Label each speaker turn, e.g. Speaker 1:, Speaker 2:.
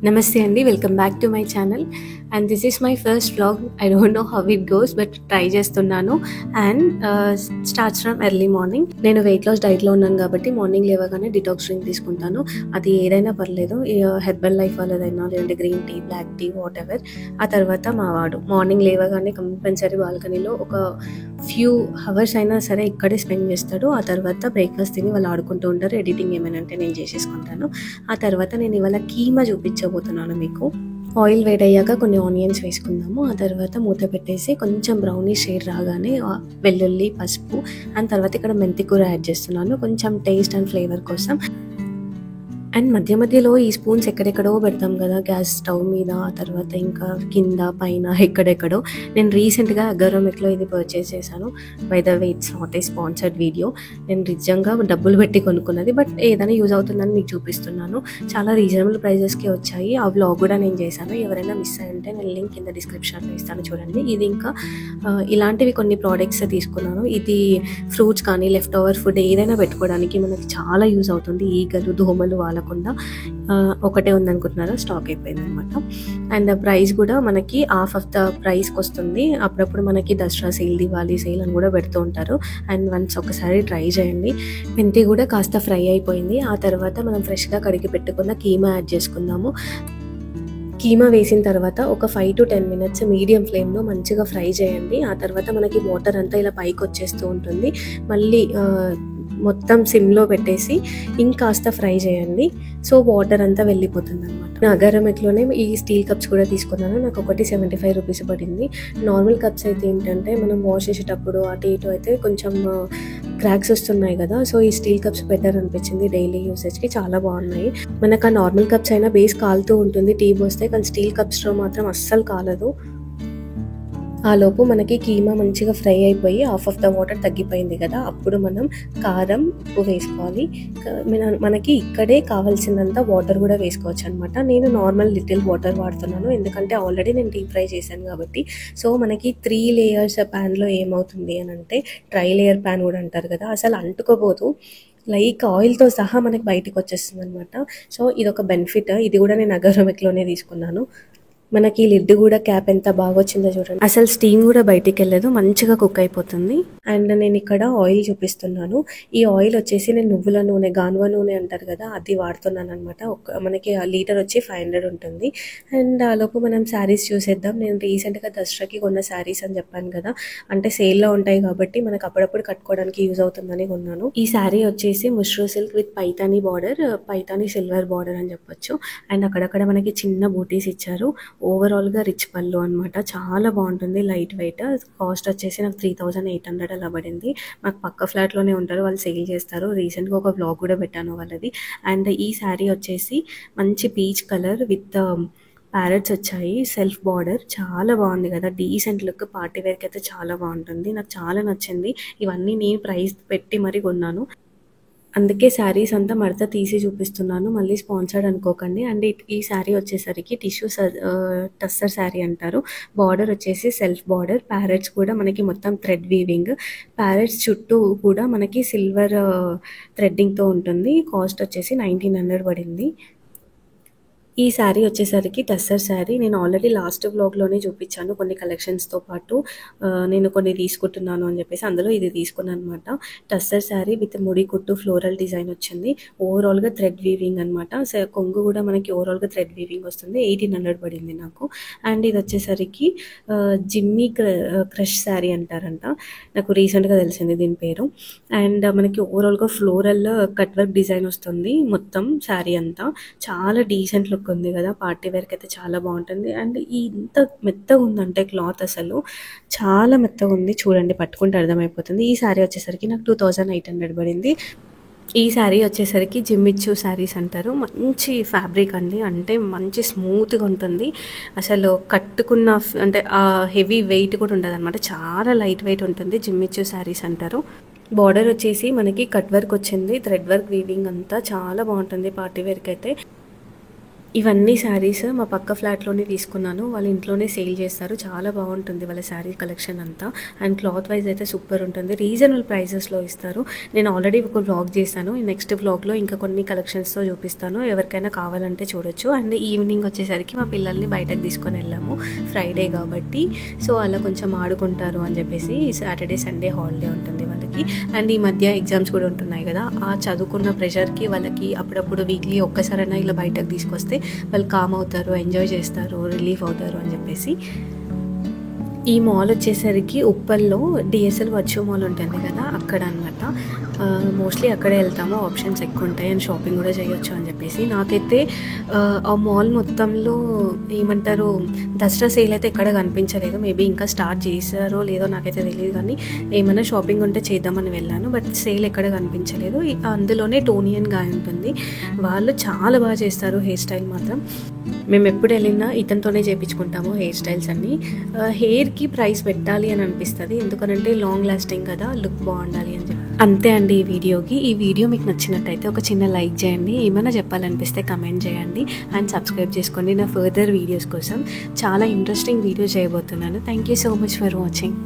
Speaker 1: Namaste Andy, welcome back to my channel and this is my first vlog. I don't know how it goes but try చేస్తున్నాను and starts from early morning. నేను weight loss diet లో ఉన్నాను కాబట్టి morning లేవగానే detox drink తీసుకుంటాను. అది ఏదైనా పర్లేదు, హెర్బల్ లైఫ్ వాళ్ళదైనా లేదంటే green tea, black tea, whatever. ఆ తర్వాత మా వాడు మార్నింగ్ లేవగానే కంపల్సరీ బాల్కనీలో ఒక ఫ్యూ అవర్స్ అయినా సరే ఇక్కడే స్పెండ్ చేస్తాడు. ఆ తర్వాత బ్రేక్ఫాస్ట్ తిని వాళ్ళు ఆడుకుంటూ ఉంటారు. ఎడిటింగ్ ఏమైనా అంటే నేను చేసేసుకుంటాను. ఆ తర్వాత నేను ఇవాళ కీమా చూపించబోతున్నాను మీకు. ఆయిల్ వేడయ్యాక కొన్ని ఆనియన్స్ వేసుకుందాము. ఆ తర్వాత మూత పెట్టేసి కొంచెం బ్రౌనిష్ షేడ్ రాగానే వెల్లుల్లి, పసుపు అండ్ తర్వాత ఇక్కడ మెంతి కూర యాడ్ చేస్తున్నాను కొంచెం టేస్ట్ అండ్ ఫ్లేవర్ కోసం. అండ్ మధ్య మధ్యలో ఈ స్పూన్స్ ఎక్కడెక్కడో పెడతాం కదా గ్యాస్ స్టవ్ మీద, ఆ తర్వాత ఇంకా కింద పైన ఎక్కడెక్కడో. నేను రీసెంట్గా అగరోమెక్లో ఇది పర్చేస్ చేశాను. By the way it's not a sponsored video. నేను నిజంగా డబ్బులు పెట్టి కొనుక్కున్నది, బట్ ఏదైనా యూజ్ అవుతుందని మీకు చూపిస్తున్నాను. చాలా రీజనబుల్ ప్రైజెస్కి వచ్చాయి. ఆ వ్లాగ్ కూడా నేను చేశాను. ఎవరైనా మిస్ అయ్యి ఉంటే నేను లింక్ కింద డిస్క్రిప్షన్లో ఇస్తాను చూడండి. ఇది ఇంకా ఇలాంటివి కొన్ని ప్రోడక్ట్స్ తీసుకున్నాను. ఇది ఫ్రూట్స్ కానీ లెఫ్ట్ ఓవర్ ఫుడ్ ఏదైనా పెట్టుకోవడానికి మనకి చాలా యూజ్ అవుతుంది. ఈగలు, దోమలు వాళ్ళకుండా ఒకటే ఉందనుకుంటున్నారా, స్టాక్ అయిపోయింది అనమాట. అండ్ ప్రైస్ కూడా మనకి హాఫ్ ఆఫ్ ద ప్రైస్కి వస్తుంది. అప్పుడప్పుడు మనకి దసరా సేల్, దివాళీ సేల్ అని కూడా పెడుతూ ఉంటారు. అండ్ వన్స్ ఒకసారి ట్రై చేయండి. మెంతి కూడా కాస్త ఫ్రై అయిపోయింది. ఆ తర్వాత మనం ఫ్రెష్గా కడిగి పెట్టుకున్న కీమా యాడ్ చేసుకుందాము. కీమా వేసిన తర్వాత ఒక 5 to 10 minutes మీడియం ఫ్లేమ్లో మంచిగా ఫ్రై చేయండి. ఆ తర్వాత మనకి వాటర్ అంతా ఇలా పైకి వచ్చేస్తూ ఉంటుంది. మళ్ళీ మొత్తం సిమ్లో పెట్టేసి ఇంకాస్త ఫ్రై చేయండి. సో వాటర్ అంతా వెళ్ళిపోతుంది అనమాట. నా అగరమెక్లోనే ఈ స్టీల్ కప్స్ కూడా తీసుకున్నాను. నాకు ఒకటి 75 రూపీస్ పడింది. నార్మల్ కప్స్ అయితే ఏంటంటే మనం వాష్ చేసేటప్పుడు అటు ఇటు అయితే కొంచెం క్రాక్స్ వస్తున్నాయి కదా, సో ఈ స్టీల్ కప్స్ బెటర్ అనిపించింది. డైలీ యూసేజ్కి చాలా బాగున్నాయి. మనకు ఆ నార్మల్ కప్స్ అయినా బేస్ కాలుతూ ఉంటుంది టీ పోస్తే, కానీ స్టీల్ కప్స్లో మాత్రం అస్సలు కాలదు. ఆ లోపు మనకి కీమా మంచిగా ఫ్రై అయిపోయి హాఫ్ ఆఫ్ ద వాటర్ తగ్గిపోయింది కదా, అప్పుడు మనం కారం, ఉప్పు వేసుకోవాలి. మనకి ఇక్కడే కావాల్సినంత వాటర్ కూడా వేసుకోవచ్చు అనమాట. నేను నార్మల్ లిటిల్ వాటర్ వాడుతున్నాను, ఎందుకంటే ఆల్రెడీ నేను డీప్ ఫ్రై చేశాను కాబట్టి. సో మనకి 3 layers ప్యాన్లో ఏమవుతుంది అని అంటే, ట్రై లేయర్ ప్యాన్ కూడా అంటారు కదా, అసలు అంటుకోబోదు. లైక్ ఆయిల్తో సహా మనకి బయటకు వచ్చేస్తుంది అనమాట. సో ఇదొక బెనిఫిట్. ఇది కూడా నేను అగరోమెక్లోనే తీసుకున్నాను. మనకి లిడ్ కూడా క్యాప్ ఎంత బాగా వచ్చిందో చూడండి. అసలు స్టీమ్ కూడా బయటికి వెళ్ళదు, మంచిగా కుక్ అయిపోతుంది. అండ్ నేను ఇక్కడ ఆయిల్ చూపిస్తున్నాను. ఈ ఆయిల్ వచ్చేసి నేను నువ్వుల నూనె, గానువ నూనె అంటారు కదా, అది వాడుతున్నాను అనమాట. మనకి లీటర్ వచ్చి 500 ఉంటుంది. అండ్ ఆ లోపు మనం శారీస్ చూసేద్దాం. నేను రీసెంట్గా దసరాకి కొన్న శారీస్ అని చెప్పాను కదా, అంటే సేల్లో ఉంటాయి కాబట్టి మనకు అప్పుడప్పుడు కట్టుకోవడానికి యూజ్ అవుతుందని కొన్నాను. ఈ శారీ వచ్చేసి Mashru silk with Paithani border, Paithani silver border అని చెప్పొచ్చు. అండ్ అక్కడక్కడ మనకి చిన్న బూటీస్ ఇచ్చారు. ఓవరాల్గా రిచ్ పళ్ళు అనమాట. చాలా బాగుంటుంది, లైట్ వెయిట్. కాస్ట్ వచ్చేసి నాకు 3800 అలా పడింది. మాకు పక్క ఫ్లాట్లోనే ఉంటారు, వాళ్ళు సేల్ చేస్తారు. రీసెంట్గా ఒక వ్లాగ్ కూడా పెట్టాను వాళ్ళది. అండ్ ఈ శారీ వచ్చేసి మంచి పీచ్ కలర్ విత్ ప్యారెట్స్ వచ్చాయి, సెల్ఫ్ బార్డర్. చాలా బాగుంది కదా, డీసెంట్ లుక్, పార్టీ వేర్కి అయితే చాలా బాగుంటుంది. నాకు చాలా నచ్చింది. ఇవన్నీ నేను ప్రైస్ పెట్టి మరీ కొన్నాను, అందుకే శారీస్ అంతా మడత తీసి చూపిస్తున్నాను. మళ్ళీ స్పాన్సర్డ్ అనుకోకండి. అండ్ ఈ శారీ వచ్చేసరికి టిష్యూ టస్సర్ శారీ అంటారు. బార్డర్ వచ్చేసి సెల్ఫ్ బార్డర్, ప్యారెట్స్ కూడా మనకి మొత్తం థ్రెడ్ వీవింగ్. ప్యారెట్స్ చుట్టూ కూడా మనకి సిల్వర్ థ్రెడ్డింగ్తో ఉంటుంది. కాస్ట్ వచ్చేసి 1900 పడింది. ఈ శారీ వచ్చేసరికి టస్సర్ శారీ. నేను ఆల్రెడీ లాస్ట్ వ్లాగ్లోనే చూపించాను కొన్ని కలెక్షన్స్తో పాటు. నేను కొన్ని తీసుకుంటున్నాను అని చెప్పేసి అందులో ఇది తీసుకున్నాను అనమాట. టస్సర్ శారీ విత్ ముడి కుట్టు ఫ్లోరల్ డిజైన్ వచ్చింది. ఓవరాల్గా థ్రెడ్ వీవింగ్ అనమాట. కొంగు కూడా మనకి ఓవరాల్గా థ్రెడ్ వీవింగ్ వస్తుంది. 1800 పడింది నాకు. అండ్ ఇది వచ్చేసరికి జిమ్మీ క్రష్ శారీ అంటారంట, నాకు రీసెంట్గా తెలిసింది దీని పేరు. అండ్ మనకి ఓవరాల్గా ఫ్లోరల్ కట్ వర్క్ డిజైన్ వస్తుంది మొత్తం శారీ అంతా. చాలా డీసెంట్ లుక్ ఉంది కదా, పార్టీ వేర్కి అయితే చాలా బాగుంటుంది. అండ్ ఇంత మెత్తగా ఉందంటే క్లాత్ అసలు చాలా మెత్తగా ఉంది. చూడండి, పట్టుకుంటే అర్థమైపోతుంది. ఈ శారీ వచ్చేసరికి నాకు 2800 పడింది. ఈ శారీ వచ్చేసరికి జిమ్మిచ్చు శారీస్ అంటారు. మంచి ఫ్యాబ్రిక్ అండి, అంటే మంచి స్మూత్గా ఉంటుంది. అసలు కట్టుకున్న అంటే హెవీ వెయిట్ కూడా ఉండదు అనమాట, చాలా లైట్ వెయిట్ ఉంటుంది. జిమ్మిచ్చు శారీస్ అంటారు. బార్డర్ వచ్చేసి మనకి కట్ వర్క్ వచ్చింది, థ్రెడ్ వర్క్ వీవింగ్ అంతా చాలా బాగుంటుంది పార్టీ వేర్కి అయితే. ఇవన్నీ శారీస్ మా పక్క ఫ్లాట్లోనే తీసుకున్నాను. వాళ్ళ ఇంట్లోనే సేల్ చేస్తారు. చాలా బాగుంటుంది వాళ్ళ శారీ కలెక్షన్ అంతా. అండ్ క్లాత్ వైజ్ అయితే సూపర్ ఉంటుంది. రీజనబుల్ ప్రైజెస్లో ఇస్తారు. నేను ఆల్రెడీ ఒక వ్లాగ్ చేశాను. ఈ నెక్స్ట్ వ్లాగ్లో ఇంకా కొన్ని కలెక్షన్స్తో చూపిస్తాను. ఎవరికైనా కావాలంటే చూడొచ్చు. అండ్ ఈవినింగ్ వచ్చేసరికి మా పిల్లల్ని బయటకు తీసుకొని వెళ్ళాము. ఫ్రైడే కాబట్టి సో అలా కొంచెం ఆడుకుంటారు అని చెప్పేసి. సాటర్డే సండే హాలిడే ఉంటుంది వాళ్ళకి. అండ్ ఈ మధ్య ఎగ్జామ్స్ కూడా ఉంటున్నాయి కదా, ఆ చదువుకున్న ప్రెషర్కి వాళ్ళకి అప్పుడప్పుడు వీక్లీ ఒక్కసారైనా ఇలా బయటకు తీసుకొస్తే వాళ్ళు కామ్ అవుతారు, ఎంజాయ్ చేస్తారు, రిలీఫ్ అవుతారు అని చెప్పేసి. ఈ మాల్ వచ్చేసరికి ఉప్పల్లో డిఎస్ఎల్ వర్చువల్ మాల్ ఉంటుంది కదా, అక్కడ అనమాట. మోస్ట్లీ అక్కడే వెళ్తాము, ఆప్షన్స్ ఎక్కువ ఉంటాయి అండ్ షాపింగ్ కూడా చేయొచ్చు అని చెప్పేసి. నాకైతే ఆ మాల్ మొత్తంలో ఏమంటారు దసరా సేల్ అయితే ఎక్కడ కనిపించలేదు. మేబీ ఇంకా స్టార్ట్ చేశారో లేదో నాకైతే తెలియదు, కానీ ఏమైనా షాపింగ్ ఉంటే చేద్దామని వెళ్ళాను. బట్ సేల్ ఎక్కడ కనిపించలేదు. అందులోనే టోనియన్ గాయ ఉంటుంది, వాళ్ళు చాలా బాగా చేస్తారు హెయిర్ స్టైల్ మాత్రం. మేము ఎప్పుడు వెళ్ళినా ఇతనితోనే చేయించుకుంటాము హెయిర్ స్టైల్స్ అన్నీ. హెయిర్కి ప్రైస్ పెట్టాలి అని అనిపిస్తుంది, ఎందుకనంటే లాంగ్ లాస్టింగ్ కదా, లుక్ బాగుండాలి అని చెప్పి. అంతే అండి ఈ వీడియోకి. ఈ వీడియో మీకు నచ్చినట్టయితే ఒక చిన్న లైక్ చేయండి, ఏమైనా చెప్పాలనిపిస్తే కమెంట్ చేయండి అండ్ సబ్స్క్రైబ్ చేసుకోండి నా ఫర్దర్ వీడియోస్ కోసం. చాలా ఇంట్రెస్టింగ్ వీడియో చేయబోతున్నాను. Thank you so much for watching.